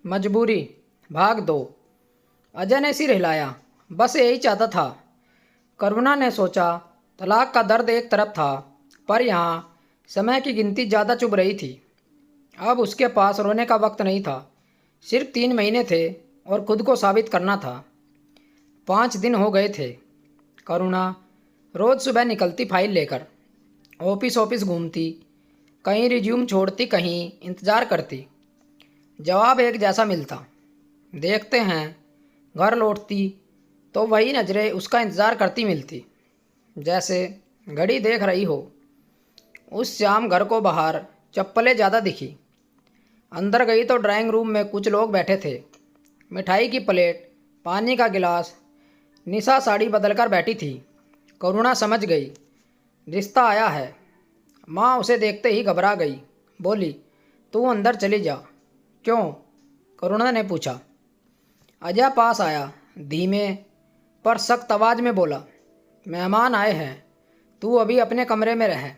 मजबूरी भाग दो। अजय ने सिर हिलाया। बस यही चाहता था। करुणा ने सोचा, तलाक का दर्द एक तरफ था, पर यहाँ समय की गिनती ज़्यादा चुभ रही थी। अब उसके पास रोने का वक्त नहीं था। सिर्फ 3 महीने थे और खुद को साबित करना था। 5 दिन हो गए थे। करुणा रोज़ सुबह निकलती फाइल लेकर, ऑफिस ऑफिस घूमती, कहीं रिज्यूम छोड़ती, कहीं इंतज़ार करती। जवाब एक जैसा मिलता, देखते हैं। घर लौटती तो वही नज़रें उसका इंतज़ार करती मिलती, जैसे घड़ी देख रही हो। उस शाम घर को बाहर चप्पलें ज़्यादा दिखी। अंदर गई तो ड्राइंग रूम में कुछ लोग बैठे थे। मिठाई की प्लेट, पानी का गिलास। निशा साड़ी बदलकर बैठी थी। करुणा समझ गई, रिश्ता आया है। माँ उसे देखते ही घबरा गई। बोली, तू अंदर चली जा। क्यों? करुणा ने पूछा। अजय पास आया, धीमे पर सख्त आवाज़ में बोला, मेहमान आए हैं, तू अभी अपने कमरे में रह।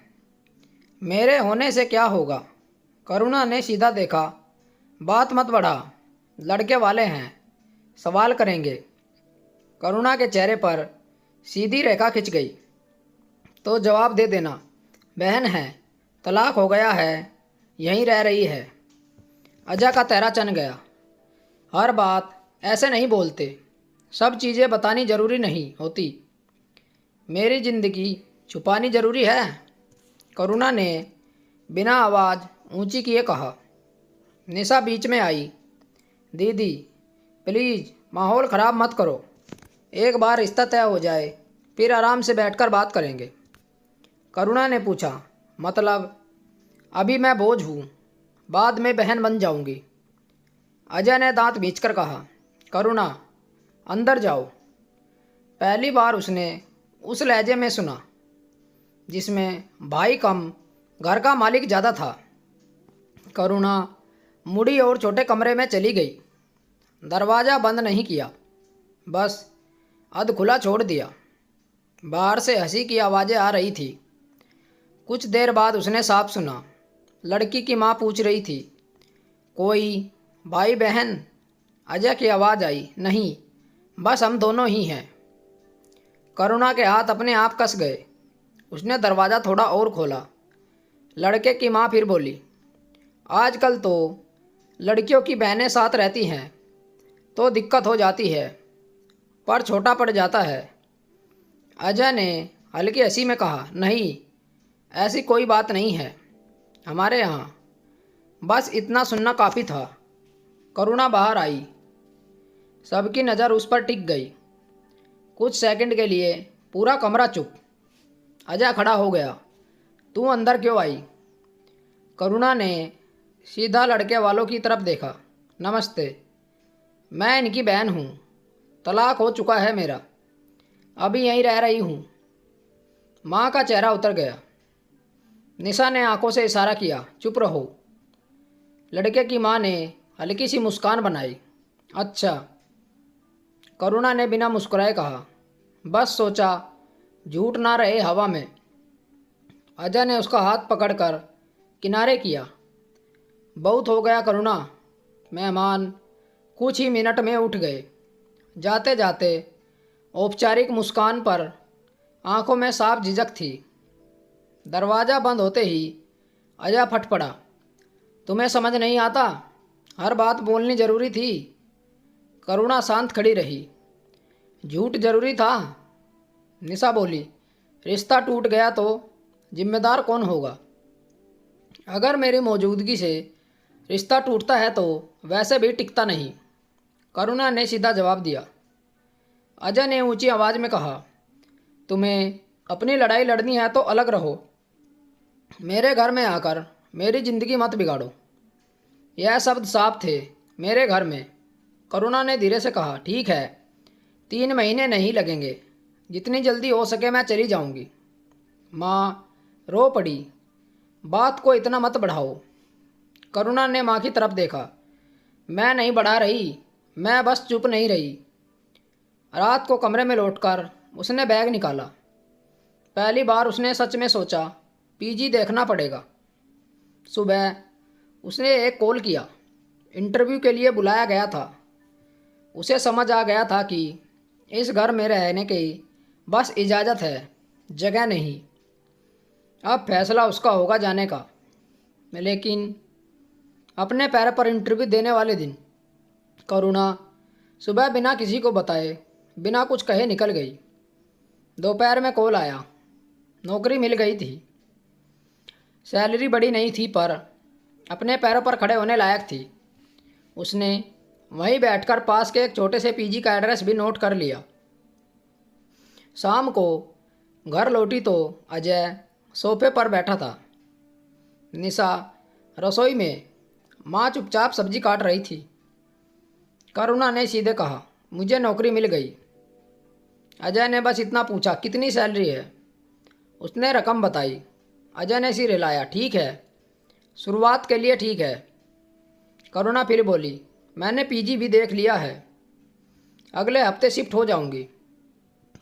मेरे होने से क्या होगा? करुणा ने सीधा देखा। बात मत बढ़ा, लड़के वाले हैं, सवाल करेंगे। करुणा के चेहरे पर सीधी रेखा खिंच गई। तो जवाब दे देना, बहन है, तलाक हो गया है, यहीं रह रही है। अजय का चेहरा चन गया। हर बात ऐसे नहीं बोलते, सब चीज़ें बतानी ज़रूरी नहीं होती। मेरी ज़िंदगी छुपानी ज़रूरी है? करुणा ने बिना आवाज़ ऊंची किए कहा। निशा बीच में आई। दीदी प्लीज़ माहौल ख़राब मत करो। एक बार रिश्ता तय हो जाए, फिर आराम से बैठकर बात करेंगे। करुणा ने पूछा, मतलब? अभी मैं बोझ हूँ, बाद में बहन बन जाऊंगी। अजय ने दांत भींचकर कहा। करुणा, अंदर जाओ। पहली बार उसने उस लहजे में सुना जिसमें भाई कम, घर का मालिक ज़्यादा था। करुणा मुड़ी और छोटे कमरे में चली गई। दरवाज़ा बंद नहीं किया, बस अध खुला छोड़ दिया। बाहर से हंसी की आवाज़ें आ रही थी। कुछ देर बाद उसने साफ सुना, लड़की की माँ पूछ रही थी, कोई भाई बहन? अजय की आवाज़ आई, नहीं, बस हम दोनों ही हैं। करुणा के हाथ अपने आप कस गए। उसने दरवाज़ा थोड़ा और खोला। लड़के की माँ फिर बोली, आजकल तो लड़कियों की बहनें साथ रहती हैं तो दिक्कत हो जाती है, पर छोटा पड़ जाता है। अजय ने हल्की हंसी में कहा, नहीं, ऐसी कोई बात नहीं है हमारे यहाँ। बस इतना सुनना काफ़ी था। करुणा बाहर आई। सबकी नज़र उस पर टिक गई। कुछ सेकंड के लिए पूरा कमरा चुप। अजय खड़ा हो गया। तू अंदर क्यों आई? करुणा ने सीधा लड़के वालों की तरफ देखा। नमस्ते, मैं इनकी बहन हूँ, तलाक हो चुका है मेरा, अभी यहीं रह रही हूँ। माँ का चेहरा उतर गया। निशा ने आंखों से इशारा किया, चुप रहो। लड़के की माँ ने हल्की सी मुस्कान बनाई। अच्छा, करुणा ने बिना मुस्कुराए कहा, बस सोचा झूठ ना रहे हवा में। अजय ने उसका हाथ पकड़कर किनारे किया। बहुत हो गया करुणा। मेहमान कुछ ही मिनट में उठ गए। जाते जाते औपचारिक मुस्कान पर आंखों में साफ झिझक थी। दरवाज़ा बंद होते ही अजय फट पड़ा। तुम्हें समझ नहीं आता? हर बात बोलनी ज़रूरी थी। करुणा शांत खड़ी रही। झूठ ज़रूरी था? निशा बोली, रिश्ता टूट गया तो जिम्मेदार कौन होगा? अगर मेरी मौजूदगी से रिश्ता टूटता है तो वैसे भी टिकता नहीं। करुणा ने सीधा जवाब दिया। अजय ने ऊंची आवाज़ में कहा, तुम्हें अपनी लड़ाई लड़नी है तो अलग रहो, मेरे घर में आकर मेरी ज़िंदगी मत बिगाड़ो। यह शब्द साफ थे, मेरे घर में। करुणा ने धीरे से कहा, ठीक है, 3 महीने नहीं लगेंगे, जितनी जल्दी हो सके मैं चली जाऊंगी। माँ रो पड़ी। बात को इतना मत बढ़ाओ। करुणा ने माँ की तरफ देखा। मैं नहीं बढ़ा रही, मैं बस चुप नहीं रही। रात को कमरे में लौटकर उसने बैग निकाला। पहली बार उसने सच में सोचा, पीजी देखना पड़ेगा। सुबह उसने एक कॉल किया। इंटरव्यू के लिए बुलाया गया था। उसे समझ आ गया था कि इस घर में रहने की बस इजाज़त है, जगह नहीं। अब फैसला उसका होगा जाने का। लेकिन अपने पैर पर इंटरव्यू देने वाले दिन करुणा सुबह बिना किसी को बताए, बिना कुछ कहे निकल गई। दोपहर में कॉल आया। नौकरी मिल गई थी। सैलरी बड़ी नहीं थी पर अपने पैरों पर खड़े होने लायक थी। उसने वहीं बैठकर पास के एक छोटे से पीजी का एड्रेस भी नोट कर लिया। शाम को घर लौटी तो अजय सोफे पर बैठा था। निशा रसोई में माँ चुपचाप सब्जी काट रही थी। करुणा ने सीधे कहा, मुझे नौकरी मिल गई। अजय ने बस इतना पूछा, कितनी सैलरी है? उसने रकम बताई। अजय ने सिर हिलाया, ठीक है, शुरुआत के लिए ठीक है। करुणा फिर बोली, मैंने पीजी भी देख लिया है, अगले हफ्ते शिफ्ट हो जाऊंगी।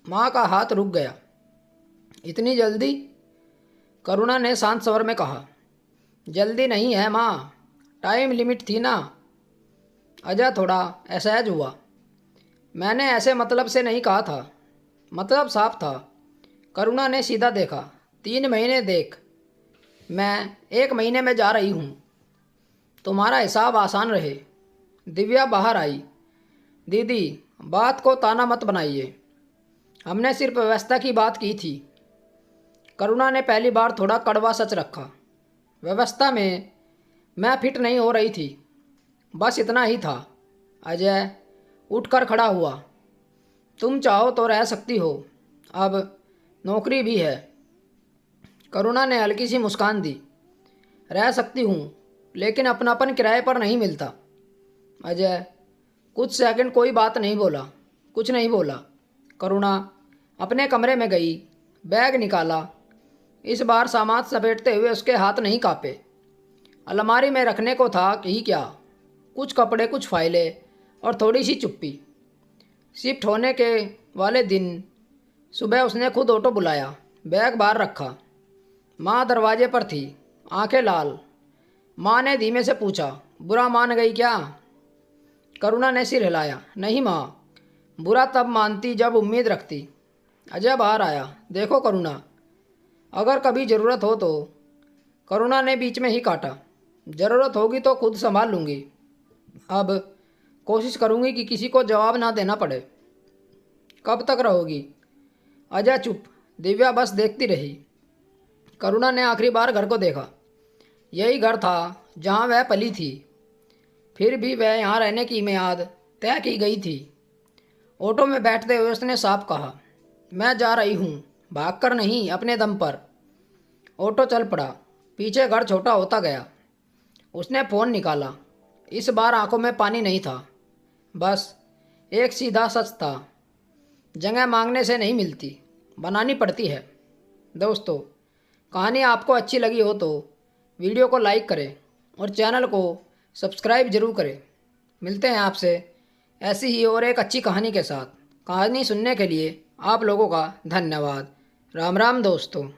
माँ का हाथ रुक गया। इतनी जल्दी? करुणा ने शांत स्वर में कहा, जल्दी नहीं है माँ, टाइम लिमिट थी ना। अजय थोड़ा असहज हुआ। मैंने ऐसे मतलब से नहीं कहा था, मतलब साफ था। करुणा ने सीधा देखा, 3 महीने देख, मैं 1 महीने में जा रही हूँ, तुम्हारा हिसाब आसान रहे। दिव्या बाहर आई। दीदी, बात को ताना मत बनाइए, हमने सिर्फ व्यवस्था की बात की थी। करुणा ने पहली बार थोड़ा कड़वा सच रखा। व्यवस्था में मैं फिट नहीं हो रही थी, बस इतना ही था। अजय उठकर खड़ा हुआ। तुम चाहो तो रह सकती हो, अब नौकरी भी है। करुणा ने हल्की सी मुस्कान दी। रह सकती हूँ, लेकिन अपनापन किराए पर नहीं मिलता। अजय कुछ सेकंड कोई बात नहीं बोला, कुछ नहीं बोला। करुणा अपने कमरे में गई, बैग निकाला। इस बार सामान समेटते हुए उसके हाथ नहीं कांपे। अलमारी में रखने को था कि क्या, कुछ कपड़े, कुछ फाइलें और थोड़ी सी चुप्पी। शिफ्ट होने के वाले दिन सुबह उसने खुद ऑटो बुलाया, बैग बाहर रखा। माँ दरवाजे पर थी, आंखें लाल। माँ ने धीमे से पूछा, बुरा मान गई क्या? करुणा ने सिर हिलाया, नहीं माँ, बुरा तब मानती जब उम्मीद रखती। अजय बाहर आया। देखो करुणा, अगर कभी ज़रूरत हो तो। करुणा ने बीच में ही काटा, ज़रूरत होगी तो खुद संभाल लूँगी। अब कोशिश करूँगी कि किसी को जवाब ना देना पड़े। कब तक रहोगी? अजय चुप। दिव्या बस देखती रही। करुणा ने आखिरी बार घर को देखा। यही घर था जहाँ वह पली थी। फिर भी वह यहाँ रहने की मियाद तय की गई थी। ऑटो में बैठते हुए उसने साफ कहा, मैं जा रही हूँ, भागकर नहीं, अपने दम पर। ऑटो चल पड़ा। पीछे घर छोटा होता गया। उसने फ़ोन निकाला। इस बार आंखों में पानी नहीं था, बस एक सीधा सच था, जगह मांगने से नहीं मिलती, बनानी पड़ती है। दोस्तों, कहानी आपको अच्छी लगी हो तो वीडियो को लाइक करें और चैनल को सब्सक्राइब जरूर करें। मिलते हैं आपसे ऐसी ही और एक अच्छी कहानी के साथ। कहानी सुनने के लिए आप लोगों का धन्यवाद। राम राम दोस्तों।